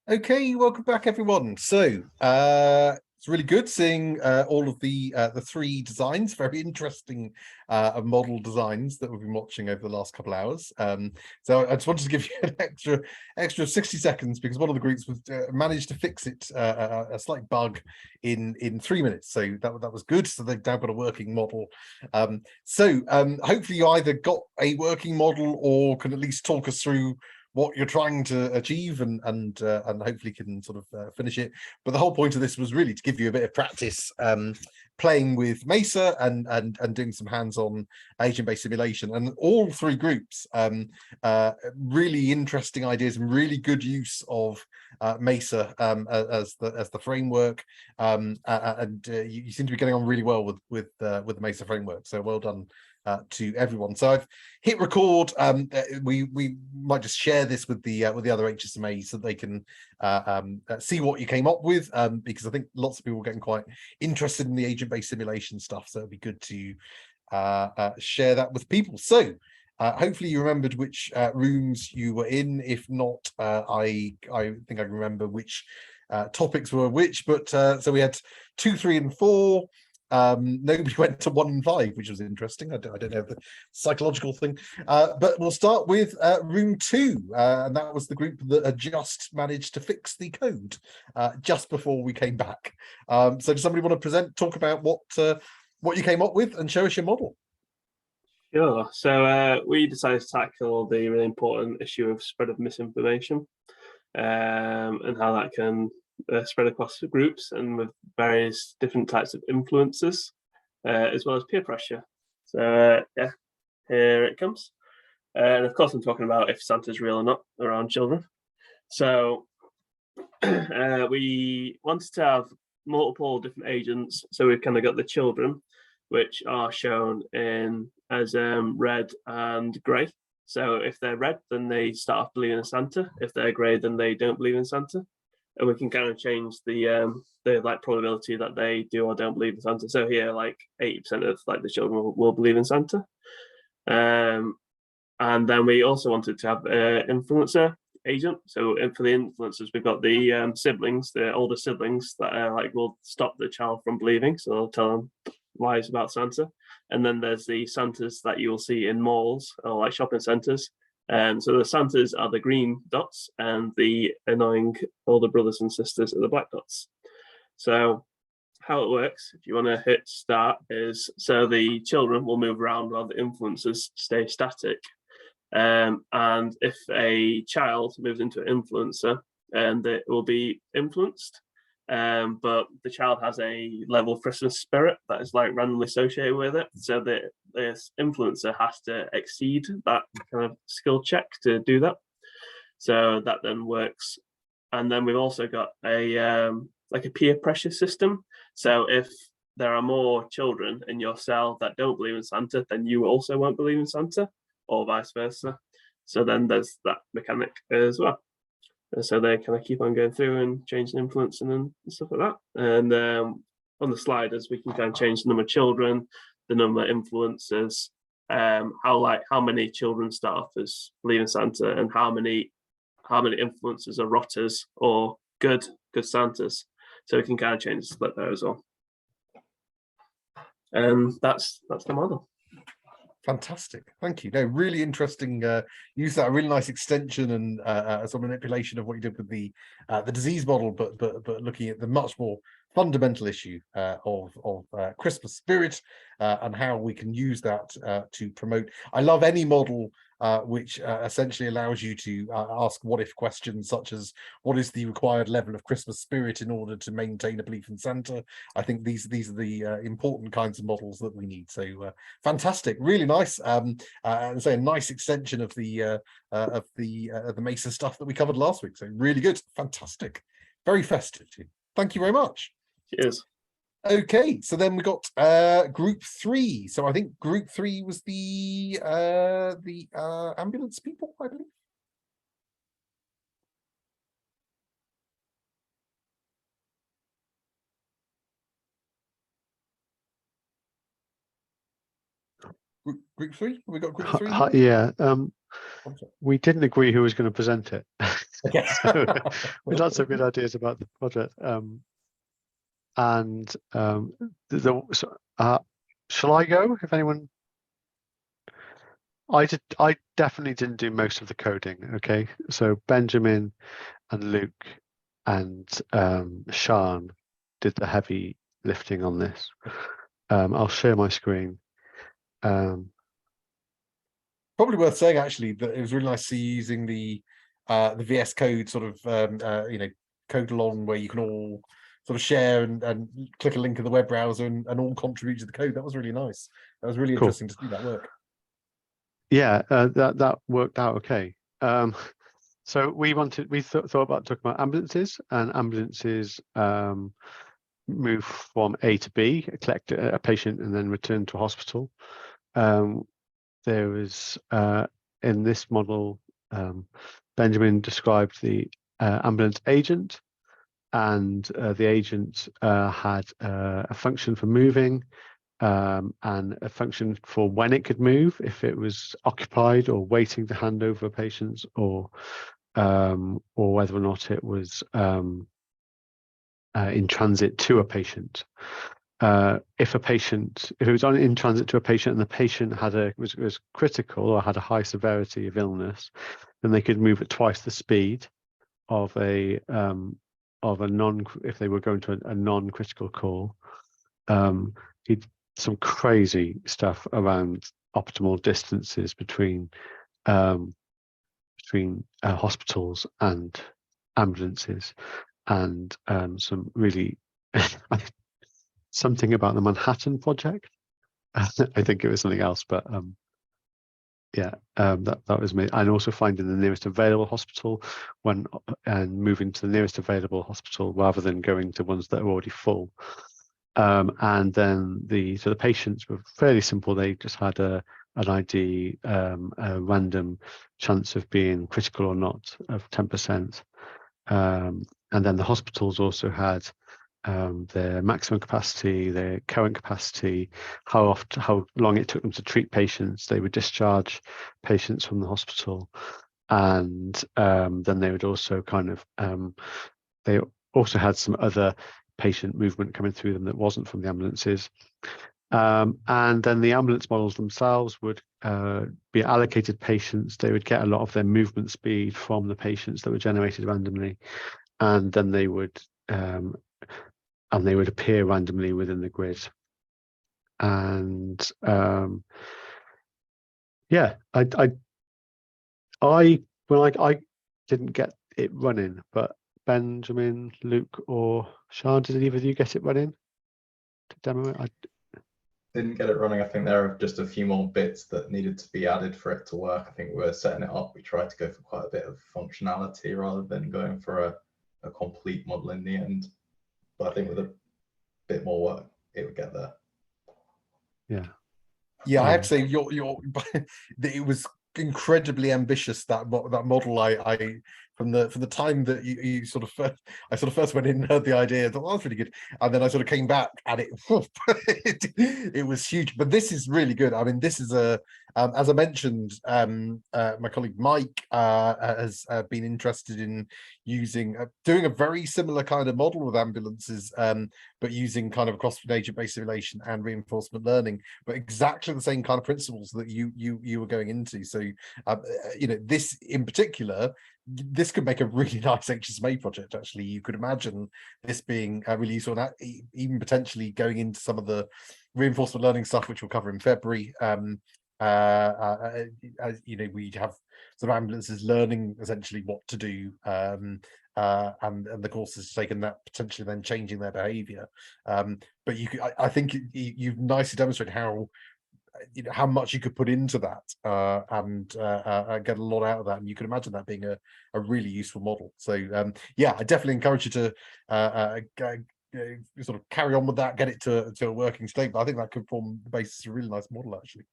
Okay, welcome back, everyone. So it's really good seeing all of the three designs, very interesting model designs that we've been watching over the last couple of hours. So I just wanted to give you an extra 60 seconds because one of the groups was managed to fix it a slight bug in 3 minutes. So that was good. So they've now got a working model. Hopefully you either got a working model or can at least talk us through what you're trying to achieve and hopefully can sort of finish it. But the whole point of this was really to give you a bit of practice playing with MESA and doing some hands-on agent-based simulation. And all three groups really interesting ideas and really good use of MESA as the framework. You seem to be getting on really well with the MESA framework. So well done to everyone. So I've hit record. We might just share this with the other HSMA so they can see what you came up with, because I think lots of people are getting quite interested in the agent-based simulation stuff. So it'd be good to share that with people. So hopefully you remembered which rooms you were in. If not, I think I remember which topics were which. But so we had 2, 3, and 4. Nobody went to 1 and 5, which was interesting. I don't know the psychological thing, but we'll start with room 2, and that was the group that had just managed to fix the code just before we came back. So does somebody want to talk about what you came up with and show us your model? Sure. So we decided to tackle the really important issue of spread of misinformation, and how that can spread across groups and with various different types of influences, as well as peer pressure. So yeah, here it comes. And of course I'm talking about if Santa's real or not around children. So we wanted to have multiple different agents. So we've kind of got the children, which are shown in as red and grey. So if they're red, then they start off believing in Santa. If they're grey, then they don't believe in Santa. And we can kind of change the like probability that they do or don't believe in Santa. So here, like 80% of like the children will believe in Santa. And then we also wanted to have an influencer agent. So for the influencers, we've got the siblings, the older siblings that like will stop the child from believing. So they'll tell them lies about Santa. And then there's the Santas that you will see in malls or like shopping centres. So the Santas are the green dots and the annoying older brothers and sisters are the black dots. So how it works, if you want to hit start, is so the children will move around while the influencers stay static. And if a child moves into an influencer, and it will be influenced, but the child has a level of Christmas spirit that is like randomly associated with it. So this influencer has to exceed that kind of skill check to do that. So that then works. And then we've also got a like a peer pressure system. So if there are more children in your cell that don't believe in Santa, then you also won't believe in Santa, or vice versa. So then there's that mechanic as well. And so they kind of keep on going through and changing influence and stuff like that. And on the sliders, we can kind of change the number of children, the number of influences, how many children start off as believing Santa, and how many influences are rotters or good Santas. So we can kind of change the split there as well. And that's the model. Fantastic, thank you. No, really interesting use that, a really nice extension and sort of manipulation of what you did with the disease model, but looking at the much more fundamental issue of Christmas spirit and how we can use that to promote. I love any model which essentially allows you to ask what if questions, such as what is the required level of Christmas spirit in order to maintain a belief in Santa. I think these are the important kinds of models that we need. So fantastic, really nice, and say a nice extension of the MESA stuff that we covered last week. So really good, fantastic, very festive too. Thank you very much. Cheers. Okay, so then we got group 3. So I think group 3 was the ambulance people, I believe. Group 3? Have we got group 3? Yeah. We didn't agree who was going to present it. Okay. So we had some good ideas about the project. Shall I go? If anyone, I definitely didn't do most of the coding. Okay, so Benjamin and Luke and Sean did the heavy lifting on this. I'll share my screen. Probably worth saying actually that it was really nice to see you using the VS Code sort of code along where you can all sort of share and click a link in the web browser and all contribute to the code. That was really nice. That was really Cool. interesting to see that work. Yeah, that worked out okay. So we thought about talking about ambulances, and ambulances move from A to B, collect a patient and then return to a hospital. There was in this model, Benjamin described the ambulance agent, and the agent had a function for moving and a function for when it could move, if it was occupied or waiting to hand over patients, or whether or not it was in transit to a patient. If it was in transit to a patient and the patient was critical or had a high severity of illness, then they could move at twice the speed of if they were going to a non-critical call. Some crazy stuff around optimal distances between hospitals and ambulances, and some really something about the Manhattan Project. I think it was something else, but that was me. And also finding the nearest available hospital and moving to the nearest available hospital rather than going to ones that are already full. And then the patients were fairly simple. They just had an ID, a random chance of being critical or not of 10%. And then the hospitals also had their maximum capacity, their current capacity, how long it took them to treat patients. They would discharge patients from the hospital, and then they would also they also had some other patient movement coming through them that wasn't from the ambulances. And then the ambulance models themselves would be allocated patients. They would get a lot of their movement speed from the patients that were generated randomly, and then they would appear randomly within the grid. And I didn't get it running, but Benjamin, Luke, or Sean, did either of you get it running to demo it? Didn't get it running. I think there are just a few more bits that needed to be added for it to work. I think we're setting it up. We tried to go for quite a bit of functionality rather than going for a complete model in the end. But I think with a bit more work, it would get there. Yeah, I have to say it was incredibly ambitious, that model. I from the time that I first went in and heard the idea, I thought, well, that's really good, and then I sort of came back and it was huge. But this is really good. I mean, this is as I mentioned, my colleague Mike has been interested in doing a very similar kind of model with ambulances, but using kind of cross agent-based simulation and reinforcement learning, but exactly the same kind of principles that you were going into. So this in particular, this could make a really nice HSMA project. Actually, you could imagine this being really useful, and even potentially going into some of the reinforcement learning stuff, which we'll cover in February. We'd have sort of ambulances learning essentially what to do, and the courses taken that potentially then changing their behavior. But I think you've nicely demonstrated how much you could put into that, and get a lot out of that, and you can imagine that being a really useful model. So I definitely encourage you to sort of carry on with that, get it to a working state. But I think that could form the basis of a really nice model, actually.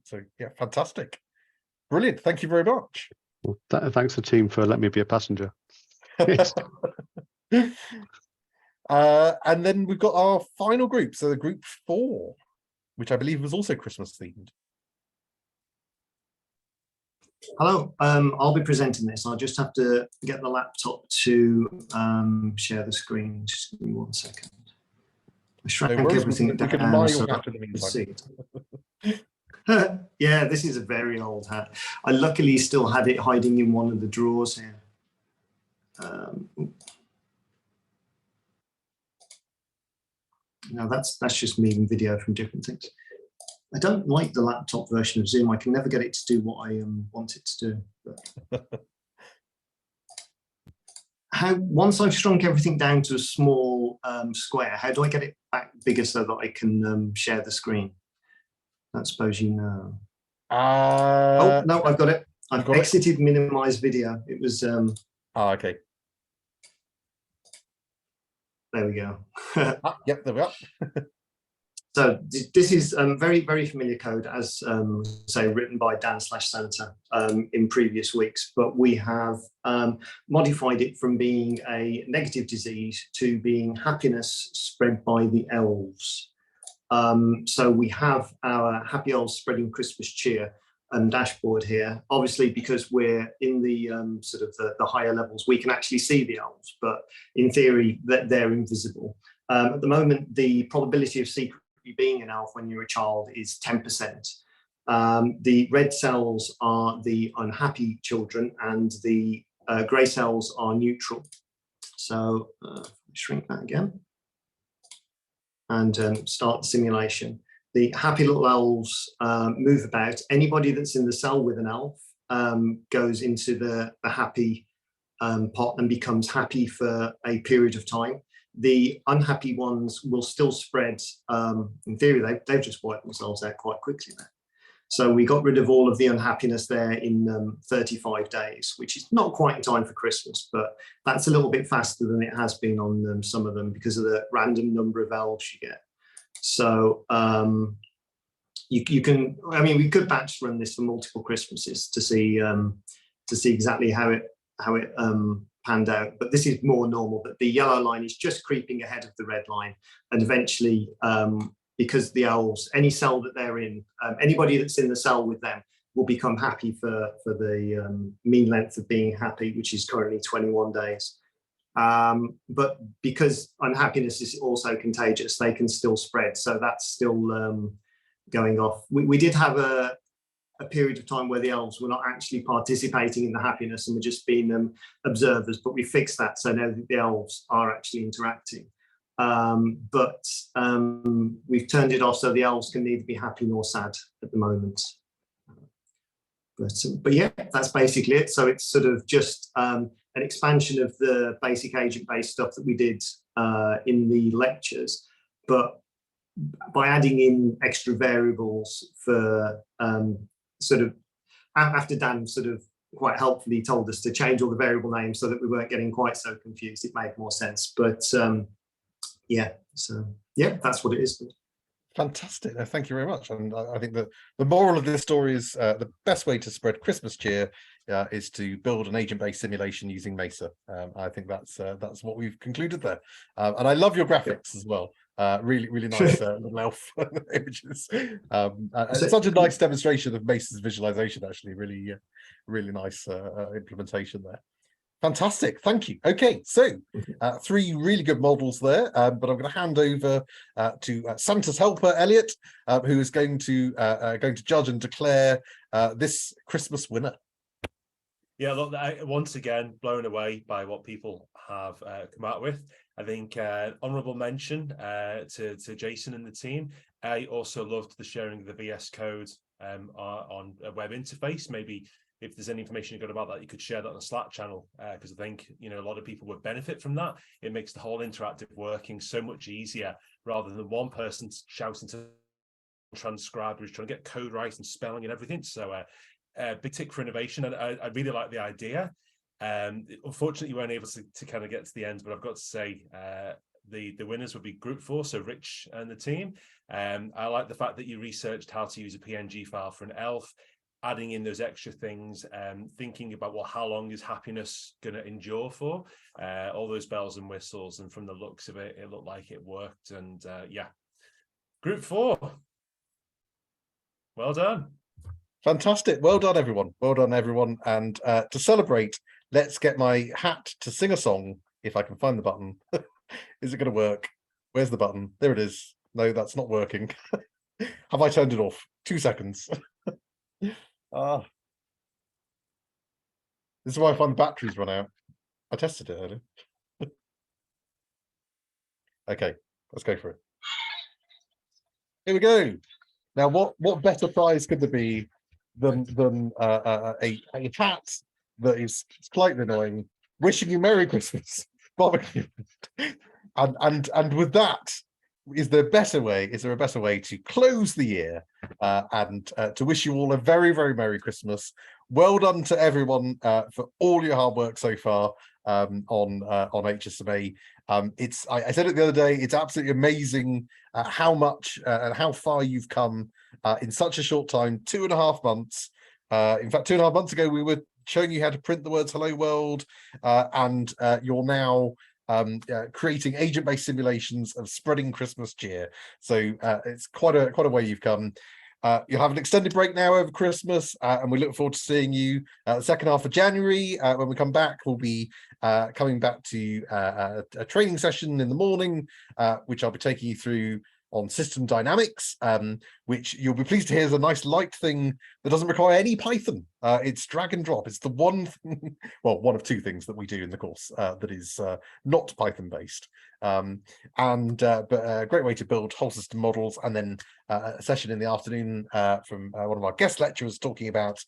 So yeah, fantastic, brilliant, thank you very much. Well, thanks to the team for letting me be a passenger. And then we've got our final group, so the group 4, which I believe was also Christmas themed. Hello, I'll be presenting this. I'll just have to get the laptop to share the screen. Just give me 1 second. I shrank everything we can down admire so your that hat in the I can meantime. see it. Yeah, this is a very old hat. I luckily still had it hiding in one of the drawers here. Now that's just moving video from different things. I don't like the laptop version of Zoom. I can never get it to do what I want it to do. But once I've shrunk everything down to a small square, how do I get it back bigger so that I can share the screen? I suppose you know. Oh no, I've got it. I've exited minimize video. It was. Okay. There we go. Yep, there we are. So this is very, very familiar code, as say written by Dan/Santa in previous weeks, but we have modified it from being a negative disease to being happiness spread by the elves. So we have our happy elves spreading Christmas cheer dashboard here. Obviously, because we're in the sort of the higher levels, we can actually see the elves, but in theory, they're invisible. At the moment, the probability of secretly being an elf when you're a child is 10%. The red cells are the unhappy children, and the grey cells are neutral. So shrink that again and start the simulation. The happy little elves move about. Anybody that's in the cell with an elf goes into the happy pot and becomes happy for a period of time. The unhappy ones will still spread. In theory, they've just wiped themselves out quite quickly there. So we got rid of all of the unhappiness there in 35 days, which is not quite in time for Christmas, but that's a little bit faster than it has been on some of them because of the random number of elves you get. So you can, I mean, we could batch run this for multiple Christmases to see exactly how it panned out, but this is more normal. But the yellow line is just creeping ahead of the red line, and eventually, because the elves, any cell that they're in, anybody that's in the cell with them will become happy for the mean length of being happy, which is currently 21 days. But because unhappiness is also contagious, they can still spread. So that's still going off. We did have a period of time where the elves were not actually participating in the happiness and were just being observers, but we fixed that. So now the elves are actually interacting. But we've turned it off so the elves can neither be happy nor sad at the moment. But yeah, that's basically it. So it's sort of just an expansion of the basic agent-based stuff that we did in the lectures, but by adding in extra variables for sort of, after Dan sort of quite helpfully told us to change all the variable names so that we weren't getting quite so confused, it made more sense. But yeah, so yeah, that's what it is. Fantastic. Thank you very much. And I think that the moral of this story is the best way to spread Christmas cheer is to build an agent-based simulation using MESA. I think that's what we've concluded there. And I love your graphics as well. Really, really nice little elf images. It's such a nice demonstration of MESA's visualization, actually. Really, really nice implementation there. Fantastic, thank you. Okay, so 3 really good models there, but I'm going to hand over to Santa's helper, Elliot, who is going to judge and declare this Christmas winner. Yeah, look, once again, blown away by what people have come out with. I think honourable mention to Jason and the team. I also loved the sharing of the VS Code on a web interface. Maybe if there's any information you got about that, you could share that on the Slack channel, because I think, you know, a lot of people would benefit from that. It makes the whole interactive working so much easier, rather than one person shouting to transcribe who's trying to get code right and spelling and everything. So big tick for innovation, and I really like the idea. Unfortunately, you weren't able to kind of get to the end, but I've got to say the winners would be Group 4, so Rich and the team. I like the fact that you researched how to use a PNG file for an elf, adding in those extra things, thinking about, well, how long is happiness going to endure for? All those bells and whistles, and from the looks of it, it looked like it worked. And yeah, Group 4, well done. Fantastic. Well done, everyone. Well done, everyone. And to celebrate, let's get my hat to sing a song, if I can find the button. Is it going to work? Where's the button? There it is. No, that's not working. Have I turned it off? 2 seconds. Ah. This is why I find the batteries run out. I tested it earlier. Okay, let's go for it. Here we go. Now, what better prize could there be than a hat that is slightly annoying, wishing you Merry Christmas, barbecue, and with that, is there a better way to close the year and to wish you all a very, very Merry Christmas. Well done to everyone for all your hard work so far on HSMA. I said it the other day, it's absolutely amazing how much and how far you've come in such a short time, 2.5 months. In fact, 2.5 months ago, we were showing you how to print the words "Hello World," and you're now creating agent-based simulations of spreading Christmas cheer. So it's quite a way you've come. You'll have an extended break now over Christmas, and we look forward to seeing you the second half of January. When we come back, we'll be coming back to a training session in the morning, which I'll be taking you through on system dynamics, which you'll be pleased to hear is a nice light thing that doesn't require any Python. It's drag and drop. It's the one thing, well, one of 2 things that we do in the course that is not Python based. But a great way to build whole system models, and then a session in the afternoon from one of our guest lecturers talking about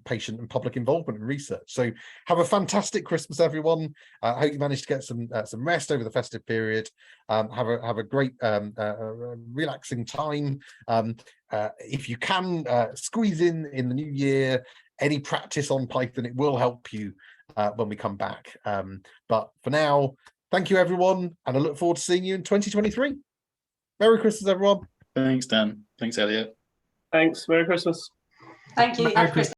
patient and public involvement in research. So have a fantastic Christmas, everyone. I hope you managed to get some rest over the festive period. Have a great relaxing time. If you can squeeze in the new year any practice on Python, it will help you when we come back. But for now, thank you, everyone, and I look forward to seeing you in 2023. Merry Christmas, everyone. Thanks, Dan. Thanks, Elliot. Thanks. Merry Christmas. Thank you. Merry Christmas.